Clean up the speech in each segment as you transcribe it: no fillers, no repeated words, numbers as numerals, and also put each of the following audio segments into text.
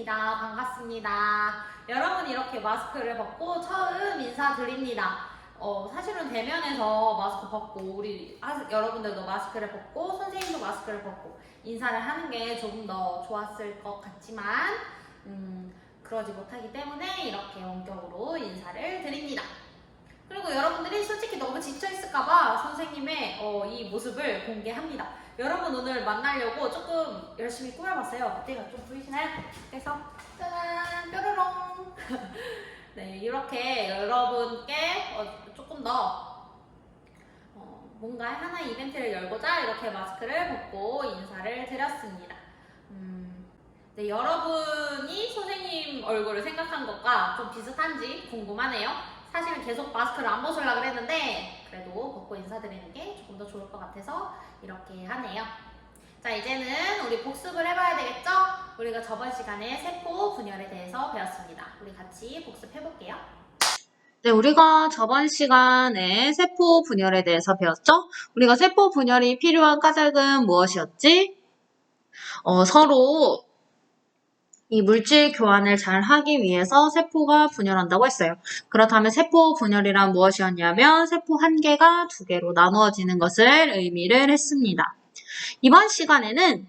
뵙겠습니다. 반갑습니다. 여러분 이렇게 마스크를 벗고 처음 인사드립니다. 사실은 대면에서 마스크 벗고 우리 여러분들도 마스크를 벗고 선생님도 마스크를 벗고 인사를 하는 게 조금 더 좋았을 것 같지만 그러지 못하기 때문에 이렇게 원격으로 인사를 드립니다. 그리고 여러분들이 솔직히 너무 지쳐있을까봐 선생님의 이 모습을 공개합니다. 여러분 오늘 만나려고 조금 열심히 꾸며봤어요. 어때요? 좀 보이시나요? 그래서 짜잔 뾰로롱 네, 이렇게 여러분께 조금 더 뭔가 하나의 이벤트를 열고자 이렇게 마스크를 벗고 인사를 드렸습니다. 네, 여러분이 선생님 얼굴을 생각한 것과 좀 비슷한지 궁금하네요. 사실은 계속 마스크를 안 벗으려고 그랬는데 그래도 벗고 인사드리는 게 조금 더 좋을 것 같아서 이렇게 하네요. 자, 이제는 우리 복습을 해봐야 되겠죠? 우리가 저번 시간에 세포 분열에 대해서 배웠습니다. 우리 같이 복습해볼게요. 네, 우리가 저번 시간에 세포 분열에 대해서 배웠죠? 우리가 세포 분열이 필요한 까닭은 무엇이었지? 서로 이 물질 교환을 잘 하기 위해서 세포가 분열한다고 했어요. 그렇다면 세포 분열이란 무엇이었냐면 세포 한 개가 두 개로 나누어지는 것을 의미를 했습니다. 이번 시간에는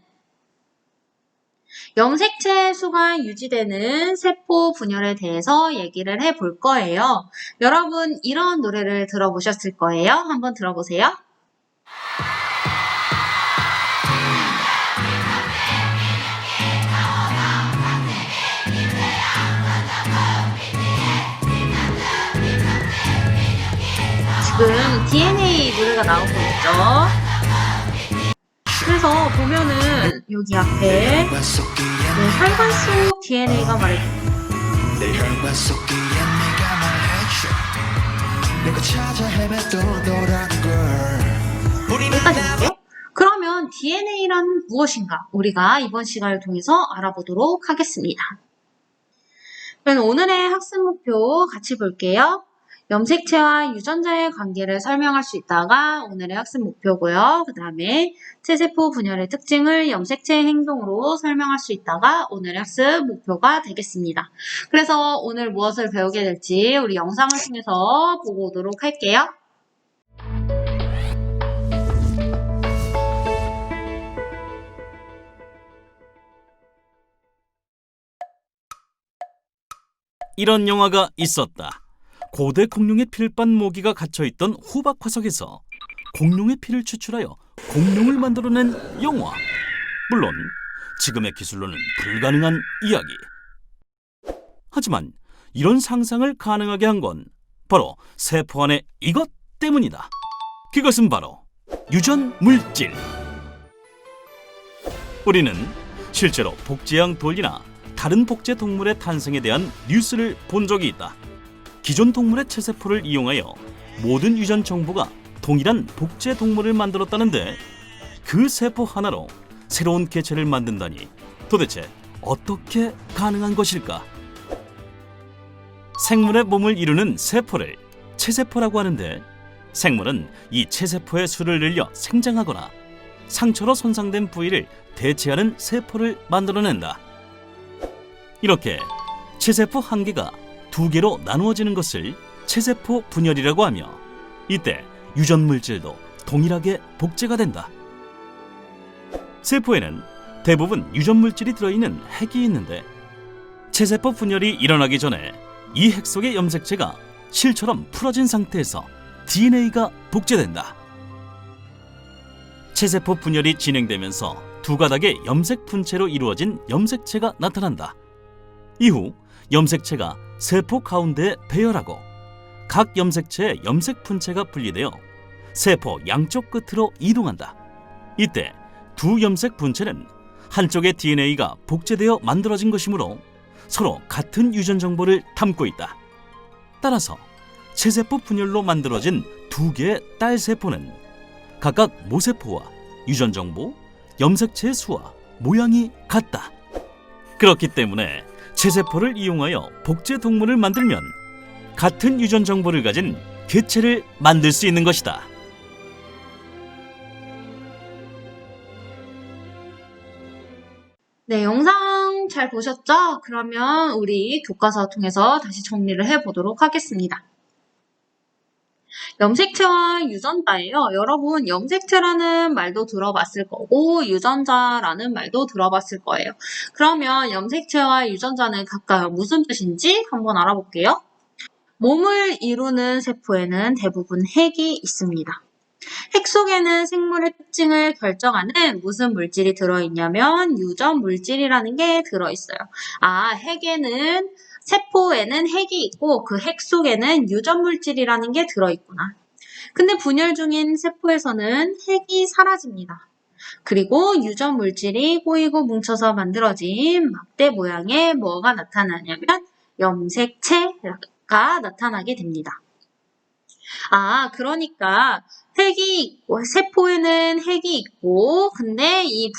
염색체 수가 유지되는 세포 분열에 대해서 얘기를 해볼 거예요. 여러분 이런 노래를 들어보셨을 거예요. 한번 들어보세요. 지금 DNA 노래가 나오고 있죠. 그래서 보면은 여기 앞에 혈관 속 DNA가 말해줍니다. 내 혈관 속 DNA가 말해줘 내가 찾아 헤맸던 너라는 걸 여기까지 볼게요. 그러면 DNA란 무엇인가? 우리가 이번 시간을 통해서 알아보도록 하겠습니다. 그럼 오늘의 학습 목표 같이 볼게요. 염색체와 유전자의 관계를 설명할 수 있다가 오늘의 학습 목표고요. 그 다음에 체세포 분열의 특징을 염색체의 행동으로 설명할 수 있다가 오늘의 학습 목표가 되겠습니다. 그래서 오늘 무엇을 배우게 될지 우리 영상을 통해서 보고 오도록 할게요. 이런 영화가 있었다. 고대 공룡의 피를 빤 모기가 갇혀있던 호박 화석에서 공룡의 피를 추출하여 공룡을 만들어낸 영화. 물론 지금의 기술로는 불가능한 이야기. 하지만 이런 상상을 가능하게 한 건 바로 세포 안의 이것 때문이다. 그것은 바로 유전 물질. 우리는 실제로 복제양 돌이나 다른 복제 동물의 탄생에 대한 뉴스를 본 적이 있다. 기존 동물의 체세포를 이용하여 모든 유전 정보가 동일한 복제 동물을 만들었다는데 그 세포 하나로 새로운 개체를 만든다니 도대체 어떻게 가능한 것일까? 생물의 몸을 이루는 세포를 체세포라고 하는데 생물은 이 체세포의 수를 늘려 생장하거나 상처로 손상된 부위를 대체하는 세포를 만들어낸다. 이렇게 체세포 한 개가 두 개로 나누어지는 것을 체세포 분열이라고 하며 이때 유전 물질도 동일하게 복제가 된다. 세포에는 대부분 유전 물질이 들어있는 핵이 있는데 체세포 분열이 일어나기 전에 이 핵 속의 염색체가 실처럼 풀어진 상태에서 DNA가 복제된다. 체세포 분열이 진행되면서 두 가닥의 염색 분체로 이루어진 염색체가 나타난다. 이후 염색체가 세포 가운데에 배열하고 각 염색체의 염색 분체가 분리되어 세포 양쪽 끝으로 이동한다. 이때 두 염색 분체는 한쪽의 DNA가 복제되어 만들어진 것이므로 서로 같은 유전 정보를 담고 있다. 따라서 체세포 분열로 만들어진 두 개의 딸 세포는 각각 모세포와 유전 정보, 염색체의 수와 모양이 같다. 그렇기 때문에 체세포를 이용하여 복제 동물을 만들면 같은 유전 정보를 가진 개체를 만들 수 있는 것이다. 네, 영상 잘 잘 보셨죠? 그러면 우리 교과서 통해서 다시 정리를 해보도록 하겠습니다. 염색체와 유전자예요. 여러분, 염색체라는 말도 들어봤을 거고 유전자라는 말도 들어봤을 거예요. 그러면 염색체와 유전자는 각각 무슨 뜻인지 한번 알아볼게요. 몸을 이루는 세포에는 대부분 핵이 있습니다. 핵 속에는 생물의 특징을 결정하는 무슨 물질이 들어있냐면 유전 물질이라는 게 들어있어요. 세포에는 핵이 있고 그 핵 속에는 유전 물질이라는 게 들어있구나. 근데 분열 중인 세포에서는 핵이 사라집니다. 그리고 유전 물질이 꼬이고 뭉쳐서 만들어진 막대 모양의 뭐가 나타나냐면 염색체가 나타나게 됩니다. 그러니까 세포에는 핵이 있고, 근데 이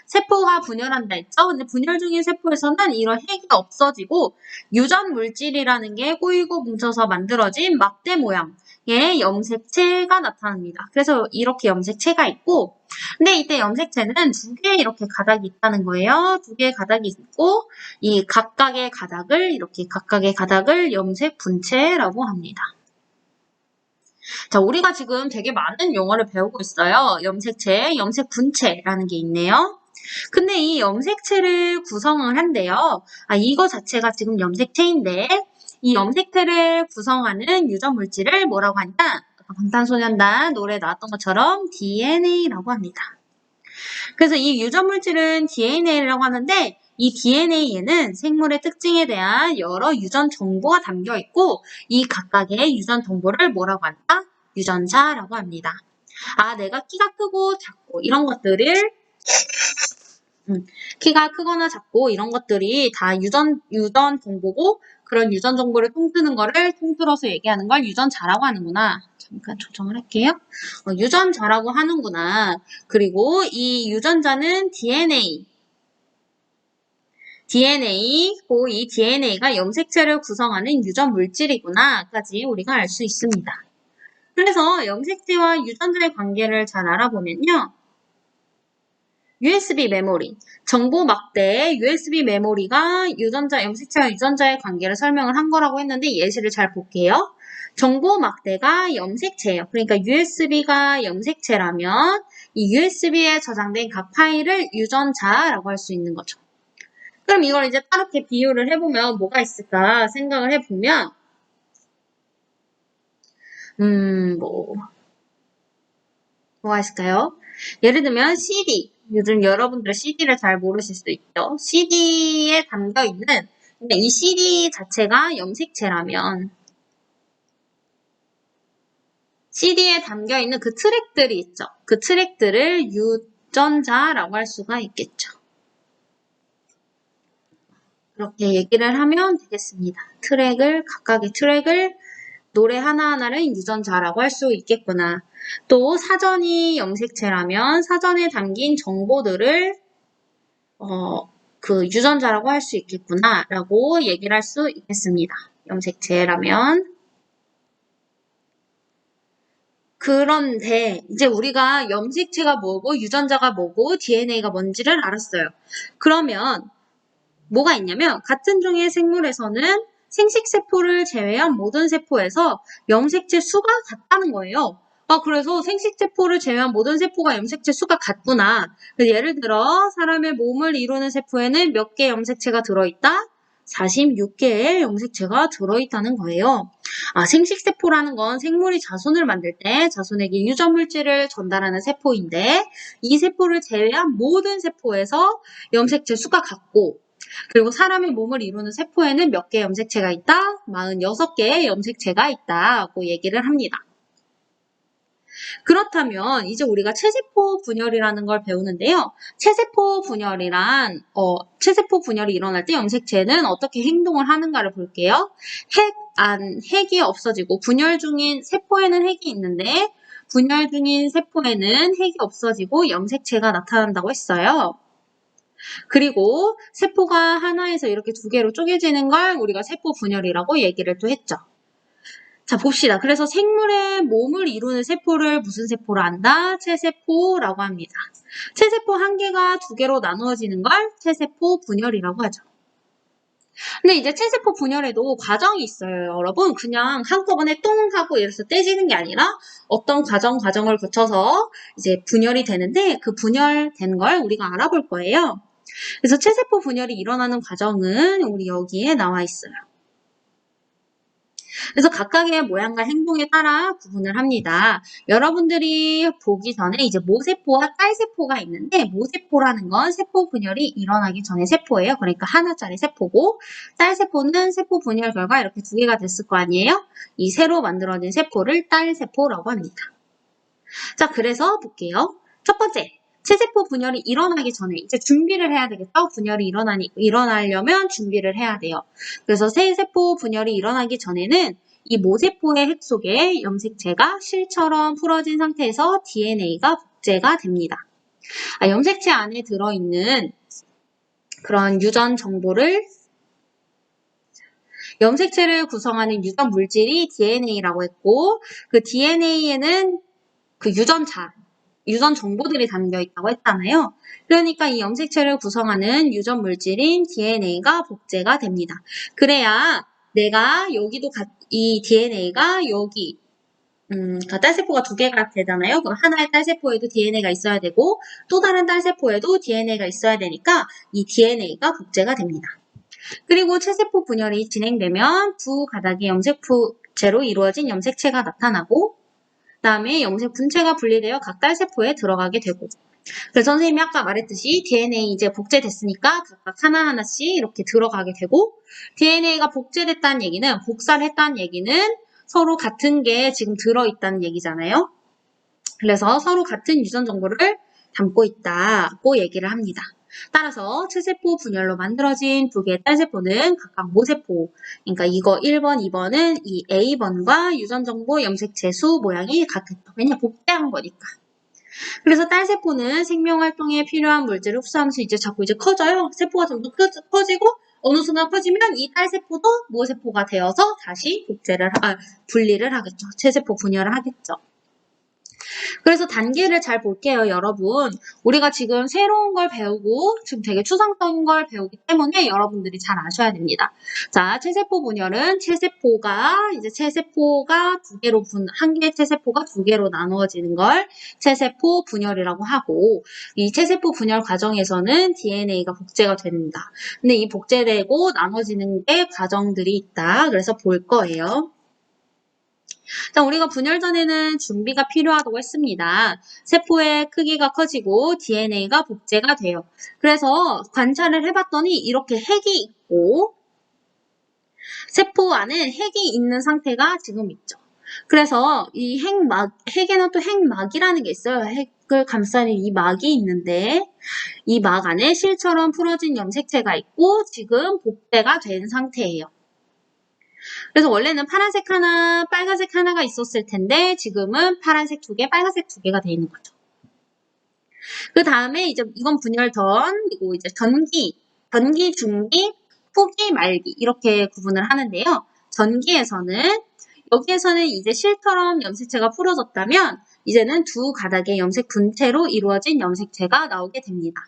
세포가 분열한다 했죠? 근데 분열 중인 세포에서는 이런 핵이 없어지고, 유전 물질이라는 게 꼬이고 뭉쳐서 만들어진 막대 모양의 염색체가 나타납니다. 그래서 이렇게 염색체가 있고, 근데 이때 염색체는 두 개의 이렇게 가닥이 있다는 거예요. 두 개의 가닥이 있고, 이 각각의 가닥을 염색 분체라고 합니다. 자, 우리가 지금 되게 많은 용어를 배우고 있어요. 염색체, 염색 분체라는 게 있네요. 근데 이 염색체를 구성을 한대요. 이거 자체가 지금 염색체인데 이 염색체를 구성하는 유전 물질을 뭐라고 하냐? 방탄소년단 노래에 나왔던 것처럼 DNA라고 합니다. 그래서 이 유전 물질은 DNA라고 하는데 이 DNA에는 생물의 특징에 대한 여러 유전 정보가 담겨 있고 이 각각의 유전 정보를 뭐라고 한다? 유전자라고 합니다. 내가 키가 크고 작고 이런 것들을 키가 크거나 작고 이런 것들이 다 유전 정보고 그런 유전 정보를 통뜨는 거를 통틀어서 얘기하는 걸 유전자라고 하는구나. 잠깐 조정을 할게요. 유전자라고 하는구나. 그리고 이 유전자는 DNA고 이 DNA가 염색체를 구성하는 유전 물질이구나까지 우리가 알 수 있습니다. 그래서 염색체와 유전자의 관계를 잘 알아보면요. USB 메모리, 정보 막대의 USB 메모리가 염색체와 유전자의 관계를 설명을 한 거라고 했는데 예시를 잘 볼게요. 정보 막대가 염색체예요. 그러니까 USB가 염색체라면 이 USB에 저장된 각 파일을 유전자라고 할 수 있는 거죠. 그럼 이걸 이제 다르게 비유를 해보면 뭐가 있을까 생각을 해보면 뭐가 있을까요? 예를 들면 CD. 요즘 여러분들 CD를 잘 모르실 수도 있죠. CD에 담겨있는, 근데 이 CD 자체가 염색체라면 CD에 담겨있는 그 트랙들이 있죠. 그 트랙들을 유전자라고 할 수가 있겠죠. 그렇게 얘기를 하면 되겠습니다. 각각의 트랙을 노래 하나하나를 유전자라고 할 수 있겠구나. 또 사전이 염색체라면 사전에 담긴 정보들을 그 유전자라고 할 수 있겠구나 라고 얘기를 할 수 있겠습니다. 염색체라면. 그런데 이제 우리가 염색체가 뭐고 유전자가 뭐고 DNA가 뭔지를 알았어요. 그러면 뭐가 있냐면 같은 종의 생물에서는 생식세포를 제외한 모든 세포에서 염색체 수가 같다는 거예요. 그래서 생식세포를 제외한 모든 세포가 염색체 수가 같구나. 예를 들어 사람의 몸을 이루는 세포에는 몇 개의 염색체가 들어있다? 46개의 염색체가 들어있다는 거예요. 생식세포라는 건 생물이 자손을 만들 때 자손에게 유전물질을 전달하는 세포인데 이 세포를 제외한 모든 세포에서 염색체 수가 같고 그리고 사람의 몸을 이루는 세포에는 몇 개의 염색체가 있다? 46개의 염색체가 있다고 얘기를 합니다. 그렇다면 이제 우리가 체세포 분열이라는 걸 배우는데요. 체세포 분열이 일어날 때 염색체는 어떻게 행동을 하는가를 볼게요. 핵이 없어지고 분열 중인 세포에는 핵이 있는데 분열 중인 세포에는 핵이 없어지고 염색체가 나타난다고 했어요. 그리고 세포가 하나에서 이렇게 두 개로 쪼개지는 걸 우리가 세포 분열이라고 얘기를 또 했죠. 자, 봅시다. 그래서 생물의 몸을 이루는 세포를 무슨 세포로 한다? 체세포라고 합니다. 체세포 한 개가 두 개로 나누어지는 걸 체세포 분열이라고 하죠. 근데 이제 체세포 분열에도 과정이 있어요, 여러분. 그냥 한꺼번에 똥 하고 이래서 떼지는 게 아니라 어떤 과정을 거쳐서 이제 분열이 되는데 그 분열된 걸 우리가 알아볼 거예요. 그래서 체세포 분열이 일어나는 과정은 우리 여기에 나와 있어요. 그래서 각각의 모양과 행동에 따라 구분을 합니다. 여러분들이 보기 전에 이제 모세포와 딸세포가 있는데 모세포라는 건 세포 분열이 일어나기 전의 세포예요. 그러니까 하나짜리 세포고 딸세포는 세포 분열 결과 이렇게 두 개가 됐을 거 아니에요? 이 새로 만들어진 세포를 딸세포라고 합니다. 자, 그래서 볼게요. 첫 번째. 체세포 분열이 일어나기 전에 이제 준비를 해야 되겠죠? 분열이 일어나려면 준비를 해야 돼요. 그래서 세세포 분열이 일어나기 전에는 이 모세포의 핵 속에 염색체가 실처럼 풀어진 상태에서 DNA가 복제가 됩니다. 염색체 안에 들어있는 그런 유전 정보를 염색체를 구성하는 유전 물질이 DNA라고 했고 그 DNA에는 그 유전 정보들이 담겨 있다고 했잖아요. 그러니까 이 염색체를 구성하는 유전 물질인 DNA가 복제가 됩니다. 그래야 내가 여기도 이 DNA가 여기 딸세포가 두 개가 되잖아요. 그럼 하나의 딸세포에도 DNA가 있어야 되고 또 다른 딸세포에도 DNA가 있어야 되니까 이 DNA가 복제가 됩니다. 그리고 체세포 분열이 진행되면 두 가닥의 염색체로 이루어진 염색체가 나타나고 그다음에 염색 분체가 분리되어 각 딸세포에 들어가게 되고 그래서 선생님이 아까 말했듯이 DNA 이제 복제됐으니까 각각 하나하나씩 이렇게 들어가게 되고 DNA가 복제됐다는 얘기는 복사를 했다는 얘기는 서로 같은 게 지금 들어있다는 얘기잖아요. 그래서 서로 같은 유전 정보를 담고 있다고 얘기를 합니다. 따라서 체세포 분열로 만들어진 두 개의 딸세포는 각각 모세포, 그러니까 이거 1번, 2번은 이 A번과 유전정보 염색체 수 모양이 같겠죠. 왜냐 복제한 거니까. 그래서 딸세포는 생명활동에 필요한 물질을 흡수하면서 이제 자꾸 커져요. 세포가 점점 커지고 어느 순간 커지면 이 딸세포도 모세포가 되어서 다시 분리를 하겠죠. 체세포 분열을 하겠죠. 그래서 단계를 잘 볼게요, 여러분. 우리가 지금 새로운 걸 배우고 지금 되게 추상적인 걸 배우기 때문에 여러분들이 잘 아셔야 됩니다. 자, 체세포 분열은 체세포가 두 개로 한 개의 체세포가 두 개로 나누어지는 걸 체세포 분열이라고 하고 이 체세포 분열 과정에서는 DNA가 복제가 됩니다. 근데 이 복제되고 나눠지는 게 과정들이 있다. 그래서 볼 거예요. 자, 우리가 분열 전에는 준비가 필요하다고 했습니다. 세포의 크기가 커지고 DNA가 복제가 돼요. 그래서 관찰을 해봤더니 이렇게 핵이 있고 세포 안에 핵이 있는 상태가 지금 있죠. 그래서 이 핵에는 또 핵막이라는 게 있어요. 핵을 감싸는 이 막이 있는데 이 막 안에 실처럼 풀어진 염색체가 있고 지금 복제가 된 상태예요. 그래서 원래는 파란색 하나, 빨간색 하나가 있었을 텐데 지금은 파란색 두 개, 빨간색 두 개가 돼 있는 거죠. 그 다음에 이제 이건 분열 전, 그리고 이제 전기, 중기, 후기, 말기 이렇게 구분을 하는데요. 전기에서는 여기에서는 이제 실처럼 염색체가 풀어졌다면 이제는 두 가닥의 염색 분체로 이루어진 염색체가 나오게 됩니다.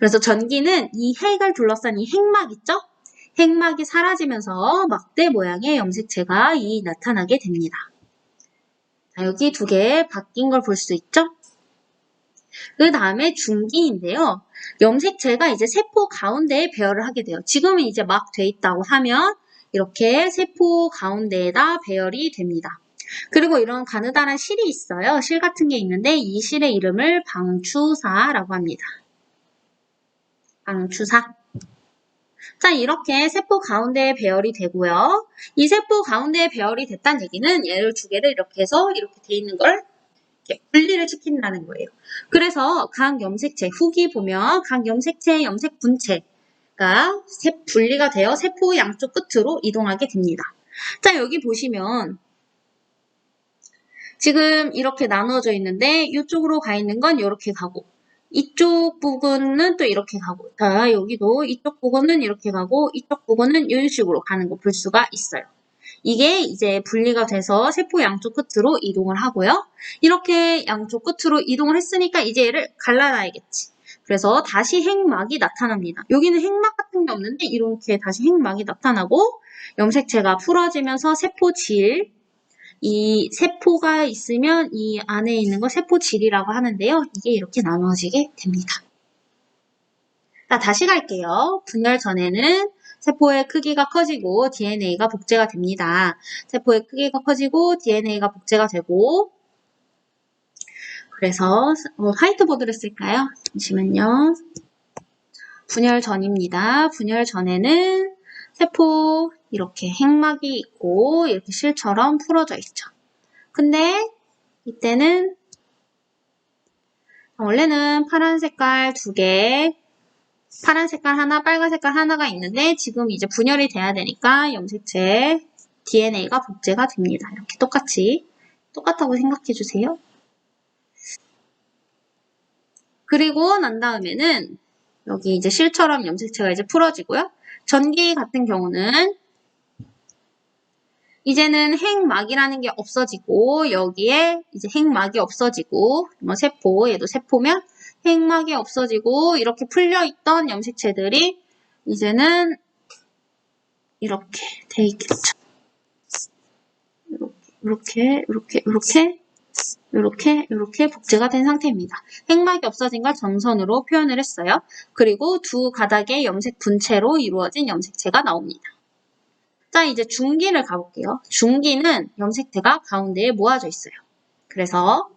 그래서 전기는 이 핵을 둘러싼 이 핵막 있죠? 핵막이 사라지면서 막대 모양의 염색체가 나타나게 됩니다. 자, 여기 두 개 바뀐 걸 볼 수 있죠? 그 다음에 중기인데요. 염색체가 이제 세포 가운데에 배열을 하게 돼요. 지금은 이제 막 돼 있다고 하면 이렇게 세포 가운데에다 배열이 됩니다. 그리고 이런 가느다란 실이 있어요. 실 같은 게 있는데 이 실의 이름을 방추사라고 합니다. 방추사. 자, 이렇게 세포 가운데에 배열이 되고요. 이 세포 가운데에 배열이 됐다는 얘기는 얘를 두 개를 이렇게 해서 이렇게 돼 있는 걸 이렇게 분리를 시킨다는 거예요. 그래서 각 염색체, 후기 보면 각 염색체의 염색 분체가 분리가 되어 세포 양쪽 끝으로 이동하게 됩니다. 자, 여기 보시면 지금 이렇게 나누어져 있는데 이쪽으로 가 있는 건 이렇게 가고 이쪽 부분은 또 이렇게 가고 자, 여기도 이쪽 부분은 이렇게 가고 이쪽 부분은 이런 식으로 가는 거 볼 수가 있어요. 이게 이제 분리가 돼서 세포 양쪽 끝으로 이동을 하고요. 이렇게 양쪽 끝으로 이동을 했으니까 이제 얘를 갈라놔야겠지. 그래서 다시 핵막이 나타납니다. 여기는 핵막 같은 게 없는데 이렇게 다시 핵막이 나타나고 염색체가 풀어지면서 세포질, 이 세포가 있으면 이 안에 있는 거 세포질이라고 하는데요. 이게 이렇게 나눠지게 됩니다. 자, 다시 갈게요. 분열 전에는 세포의 크기가 커지고 DNA가 복제가 됩니다. 세포의 크기가 커지고 DNA가 복제가 되고 그래서 화이트보드를 쓸까요? 잠시만요. 분열 전입니다. 분열 전에는 세포 이렇게 핵막이 있고 이렇게 실처럼 풀어져 있죠. 근데 이때는 원래는 파란 색깔 2개, 파란 색깔 하나, 빨간 색깔 하나가 있는데 지금 이제 분열이 돼야 되니까 염색체 DNA가 복제가 됩니다. 이렇게 똑같다고 생각해 주세요. 그리고 난 다음에는 여기 이제 실처럼 염색체가 이제 풀어지고요. 전기 같은 경우는 이제는 핵막이라는 게 없어지고 여기에 이제 핵막이 없어지고 뭐 세포, 얘도 세포면 핵막이 없어지고 이렇게 풀려있던 염색체들이 이제는 이렇게 돼 있겠죠. 이렇게 복제가 된 상태입니다. 핵막이 없어진 걸 점선으로 표현을 했어요. 그리고 두 가닥의 염색 분체로 이루어진 염색체가 나옵니다. 자, 이제 중기를 가볼게요. 중기는 염색체가 가운데에 모아져 있어요. 그래서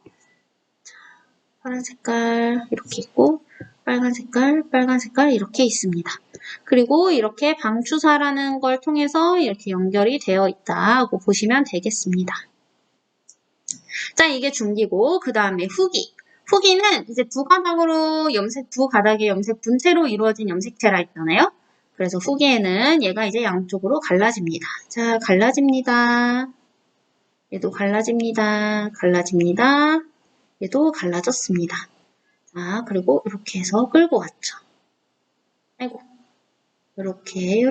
파란 색깔 이렇게 있고 빨간 색깔 이렇게 있습니다. 그리고 이렇게 방추사라는 걸 통해서 이렇게 연결이 되어 있다고 보시면 되겠습니다. 자, 이게 중기고 그 다음에 후기. 후기는 이제 두 가닥의 염색 분체로 이루어진 염색체라 했잖아요. 그래서 후기에는 얘가 이제 양쪽으로 갈라집니다. 자, 갈라집니다. 얘도 갈라집니다. 얘도 갈라졌습니다. 자, 그리고 이렇게 해서 끌고 왔죠. 아이고. 이렇게.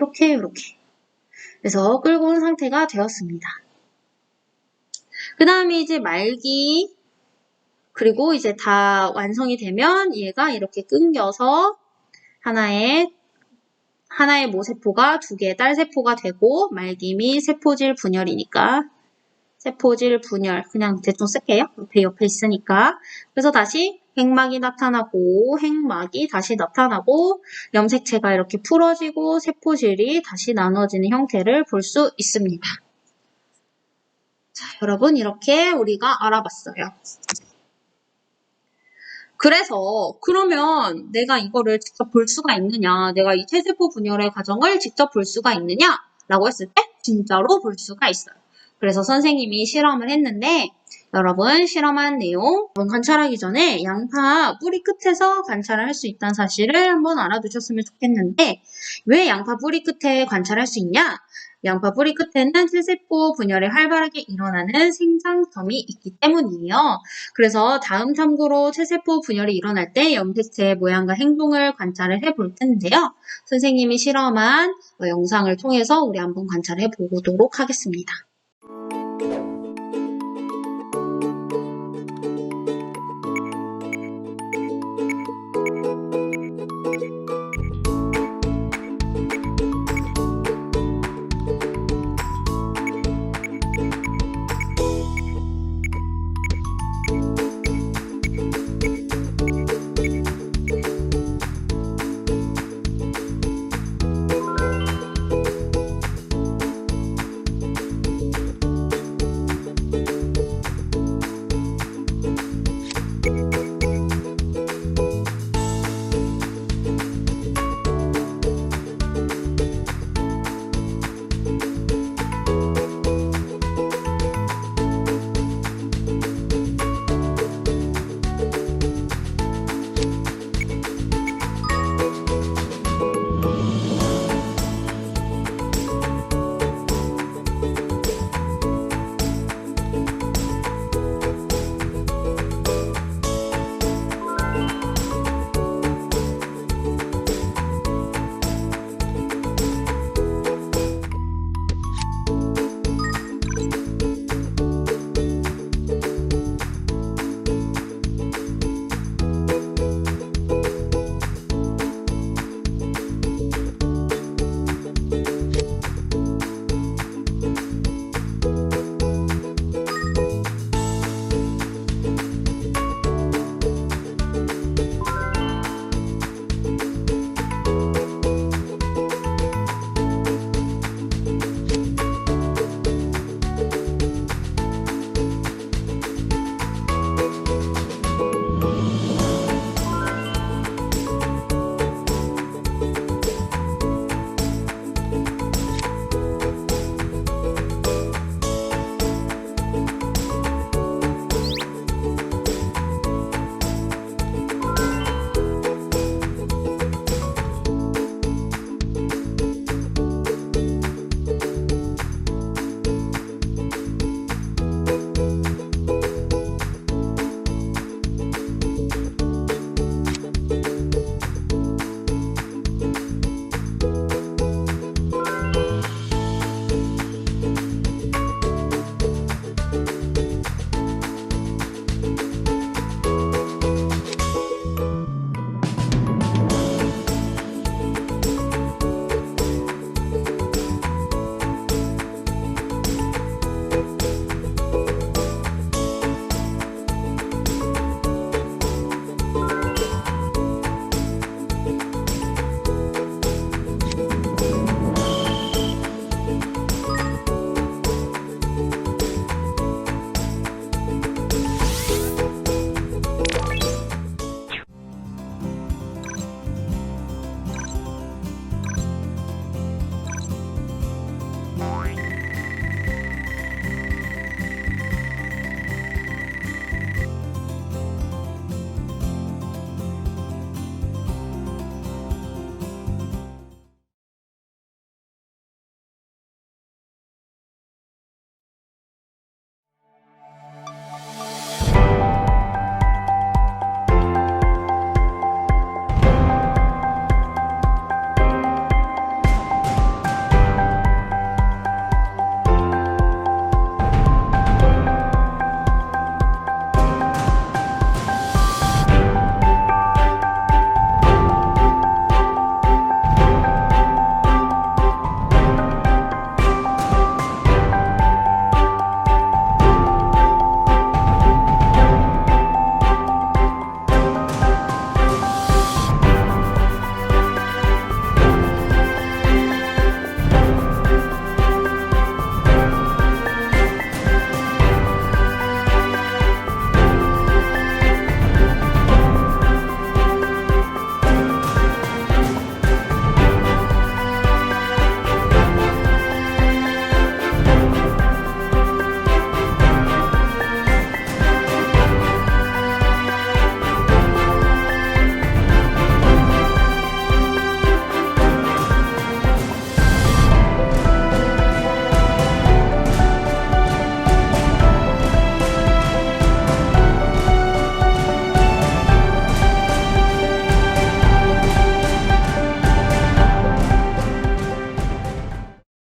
그래서 끌고 온 상태가 되었습니다. 그 다음에 이제 말기, 그리고 이제 다 완성이 되면 얘가 이렇게 끊겨서 하나의 모세포가 2개의 딸세포가 되고 말기 세포질 분열이니까 세포질 분열 그냥 대충 쓸게요. 옆에 있으니까. 그래서 다시 핵막이 나타나고 핵막이 다시 나타나고 염색체가 이렇게 풀어지고 세포질이 다시 나눠지는 형태를 볼 수 있습니다. 자, 여러분 이렇게 우리가 알아봤어요. 그래서 그러면 내가 이거를 직접 볼 수가 있느냐, 내가 이 체세포 분열의 과정을 직접 볼 수가 있느냐 라고 했을 때 진짜로 볼 수가 있어요. 그래서 선생님이 실험을 했는데 여러분 실험한 내용 관찰하기 전에 양파 뿌리 끝에서 관찰을 할 수 있다는 사실을 한번 알아두셨으면 좋겠는데 왜 양파 뿌리 끝에 관찰할 수 있냐? 양파 뿌리 끝에는 체세포 분열이 활발하게 일어나는 생장점이 있기 때문이에요. 그래서 다음 탐구로 체세포 분열이 일어날 때 염색체의 모양과 행동을 관찰을 해볼 텐데요. 선생님이 실험한 영상을 통해서 우리 한번 관찰해 보도록 하겠습니다.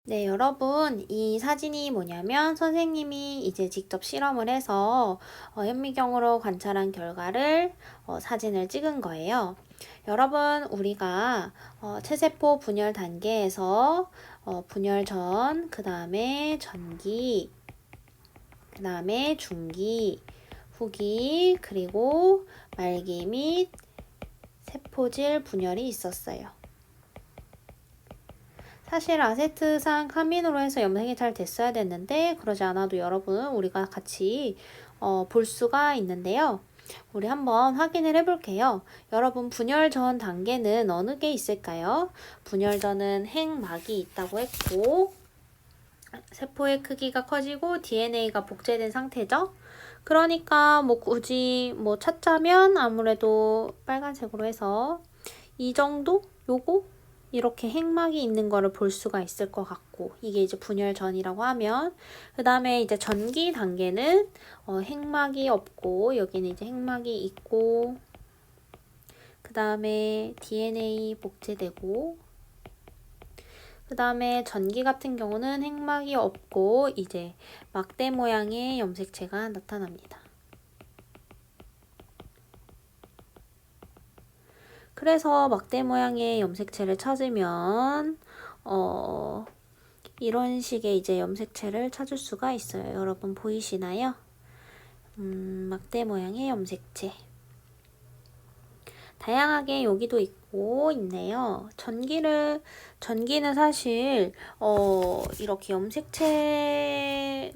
네, 여러분, 이 사진이 뭐냐면 선생님이 이제 직접 실험을 해서 현미경으로 관찰한 결과를 사진을 찍은 거예요. 여러분, 우리가 체세포 분열 단계에서 분열 전, 그 다음에 전기, 그 다음에 중기, 후기, 그리고 말기 및 세포질 분열이 있었어요. 사실 아세트산 카민으로 해서 염색이 잘 됐어야 됐는데 그러지 않아도 여러분 우리가 같이 볼 수가 있는데요. 우리 한번 확인을 해볼게요. 여러분 분열 전 단계는 어느 게 있을까요? 분열 전은 핵막이 있다고 했고 세포의 크기가 커지고 DNA가 복제된 상태죠. 그러니까 뭐 굳이 뭐 찾자면 아무래도 빨간색으로 해서 이 정도? 요거? 이렇게 핵막이 있는 거를 볼 수가 있을 것 같고 이게 이제 분열 전이라고 하면 그 다음에 이제 전기 단계는 핵막이 없고 여기는 이제 핵막이 있고 그 다음에 DNA 복제되고 그 다음에 전기 같은 경우는 핵막이 없고 이제 막대 모양의 염색체가 나타납니다. 그래서 막대 모양의 염색체를 찾으면 이런 식의 이제 염색체를 찾을 수가 있어요. 여러분 보이시나요? 막대 모양의 염색체. 다양하게 여기도 있고 있네요. 전기는 사실 이렇게 염색체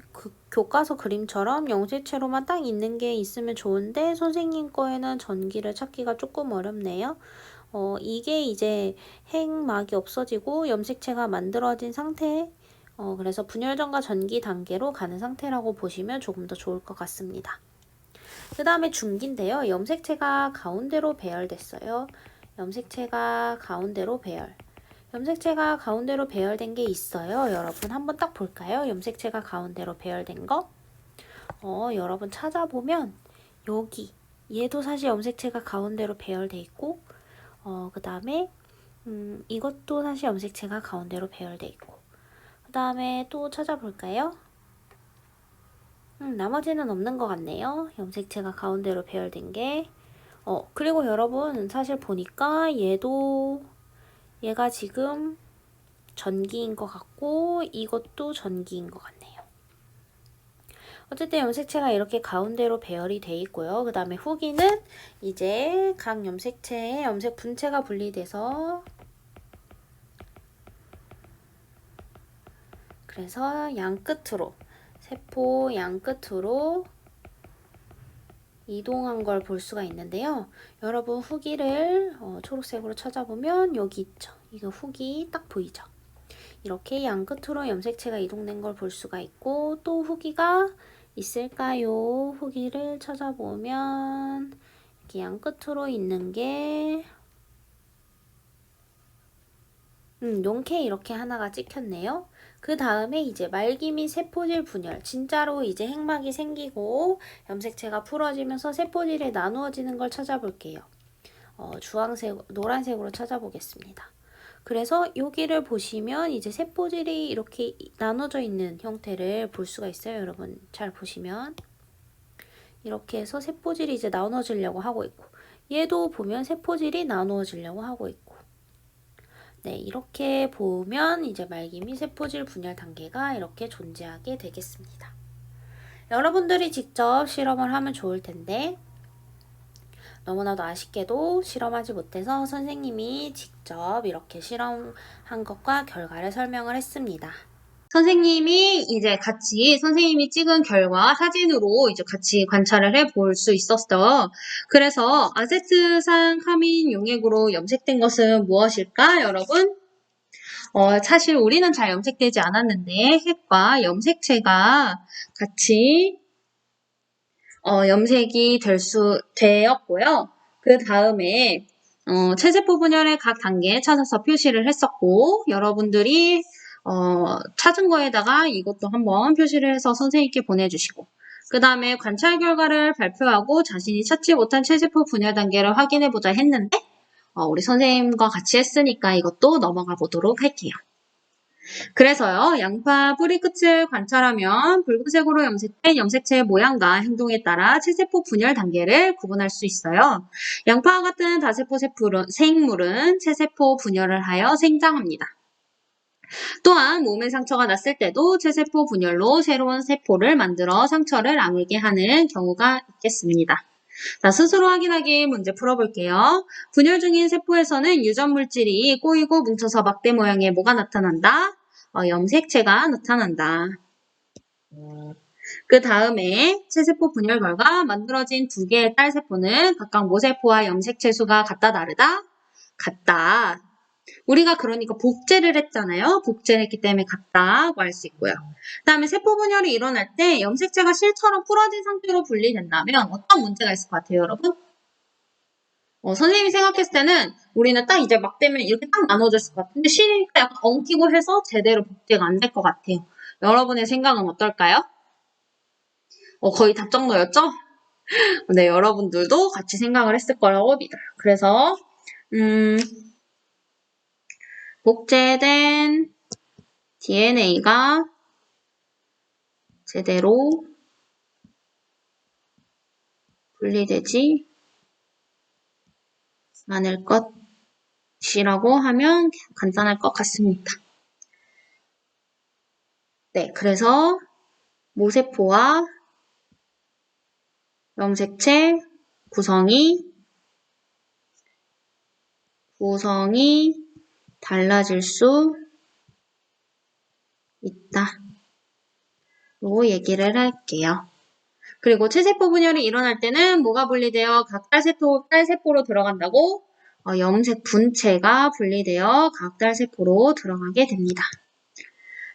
교과서 그림처럼 염색체로만 딱 있는 게 있으면 좋은데 선생님 거에는 전기를 찾기가 조금 어렵네요. 이게 이제 핵막이 없어지고 염색체가 만들어진 상태, 그래서 분열전과 전기 단계로 가는 상태라고 보시면 조금 더 좋을 것 같습니다. 그 다음에 중기인데요. 염색체가 가운데로 배열됐어요. 염색체가 가운데로 배열된 게 있어요. 여러분 한번 딱 볼까요? 염색체가 가운데로 배열된 거. 여러분 찾아보면 여기 얘도 사실 염색체가 가운데로 배열돼 있고 그 다음에 이것도 사실 염색체가 가운데로 배열돼 있고 그 다음에 또 찾아볼까요? 나머지는 없는 것 같네요. 염색체가 가운데로 배열된 게. 그리고 여러분 사실 보니까 얘가 지금 전기인 것 같고 이것도 전기인 것 같네요. 어쨌든 염색체가 이렇게 가운데로 배열이 돼 있고요. 그 다음에 후기는 이제 각 염색체의 염색 분체가 분리돼서 그래서 양끝으로 세포 양끝으로 이동한 걸 볼 수가 있는데요. 여러분 후기를 초록색으로 찾아보면 여기 있죠. 이거 후기 딱 보이죠? 이렇게 양 끝으로 염색체가 이동된 걸 볼 수가 있고, 또 후기가 있을까요? 후기를 찾아보면 이렇게 양 끝으로 있는 게 용케 이렇게 하나가 찍혔네요. 그 다음에 이제 말기 및 세포질 분열, 진짜로 이제 핵막이 생기고 염색체가 풀어지면서 세포질이 나누어지는 걸 찾아볼게요. 주황색, 노란색으로 찾아보겠습니다. 그래서 여기를 보시면 이제 세포질이 이렇게 나눠져 있는 형태를 볼 수가 있어요. 여러분 잘 보시면 이렇게 해서 세포질이 이제 나눠지려고 하고 있고, 얘도 보면 세포질이 나누어지려고 하고 있고, 네, 이렇게 보면 이제 말기 및 세포질 분열 단계가 이렇게 존재하게 되겠습니다. 여러분들이 직접 실험을 하면 좋을 텐데, 너무나도 아쉽게도 실험하지 못해서 선생님이 직접 이렇게 실험한 것과 결과를 설명을 했습니다. 선생님이 이제 같이 선생님이 찍은 결과 사진으로 이제 같이 관찰을 해볼 수 있었어. 그래서 아세트산 카민 용액으로 염색된 것은 무엇일까, 여러분? 사실 우리는 잘 염색되지 않았는데 핵과 염색체가 같이 염색이 되었고요. 그 다음에 체세포 분열의 각 단계에 찾아서 표시를 했었고, 여러분들이 찾은 거에다가 이것도 한번 표시를 해서 선생님께 보내주시고, 그 다음에 관찰 결과를 발표하고 자신이 찾지 못한 체세포 분열 단계를 확인해보자 했는데, 우리 선생님과 같이 했으니까 이것도 넘어가 보도록 할게요. 그래서요, 양파 뿌리 끝을 관찰하면 붉은색으로 염색된 염색체의 모양과 행동에 따라 체세포 분열 단계를 구분할 수 있어요. 양파와 같은 다세포 생물은 체세포 분열을 하여 생장합니다. 또한 몸에 상처가 났을 때도 체세포 분열로 새로운 세포를 만들어 상처를 아물게 하는 경우가 있겠습니다. 자, 스스로 확인하기 문제 풀어볼게요. 분열 중인 세포에서는 유전 물질이 꼬이고 뭉쳐서 막대 모양의 뭐가 나타난다? 염색체가 나타난다. 그 다음에 체세포 분열 결과 만들어진 두 개의 딸세포는 각각 모세포와 염색체 수가 같다 다르다? 같다. 우리가 그러니까 복제를 했잖아요. 복제를 했기 때문에 같다고 할 수 있고요. 그 다음에 세포 분열이 일어날 때 염색체가 실처럼 풀어진 상태로 분리된다면 어떤 문제가 있을 것 같아요, 여러분? 선생님이 생각했을 때는 우리는 딱 이제 막 되면 이렇게 딱 나눠졌을 것 같은데 실이니까 약간 엉키고 해서 제대로 복제가 안 될 것 같아요. 여러분의 생각은 어떨까요? 거의 답정너였죠? 네, 여러분들도 같이 생각을 했을 거라고 믿어요. 그래서 복제된 DNA가 제대로 분리되지 않을 것이라고 하면 간단할 것 같습니다. 네, 그래서 모세포와 염색체 구성이 달라질 수 있다. 로 얘기를 할게요. 그리고 체세포 분열이 일어날 때는 뭐가 분리되어 각 딸세포로 들어간다고? 염색 분체가 분리되어 각 딸세포로 들어가게 됩니다.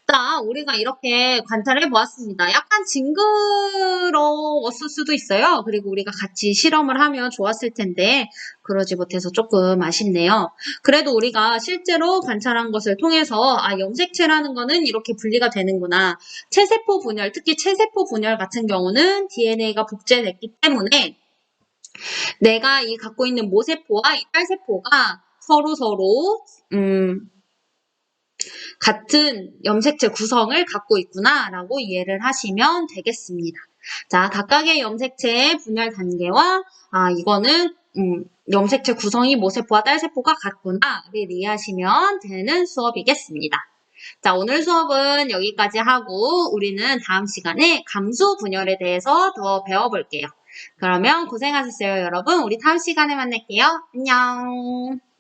자, 우리가 이렇게 관찰해 보았습니다. 약간 징그러웠을 수도 있어요. 그리고 우리가 같이 실험을 하면 좋았을 텐데 그러지 못해서 조금 아쉽네요. 그래도 우리가 실제로 관찰한 것을 통해서 염색체라는 거는 이렇게 분리가 되는구나. 체세포 분열, 특히 체세포 분열 같은 경우는 DNA가 복제됐기 때문에 내가 이 갖고 있는 모세포와 이 딸세포가 서로 같은 염색체 구성을 갖고 있구나라고 이해를 하시면 되겠습니다. 자, 각각의 염색체의 분열 단계와 이거는 염색체 구성이 모세포와 딸세포가 같구나를 이해하시면 되는 수업이겠습니다. 자, 오늘 수업은 여기까지 하고 우리는 다음 시간에 감수 분열에 대해서 더 배워볼게요. 그러면 고생하셨어요, 여러분. 우리 다음 시간에 만날게요. 안녕.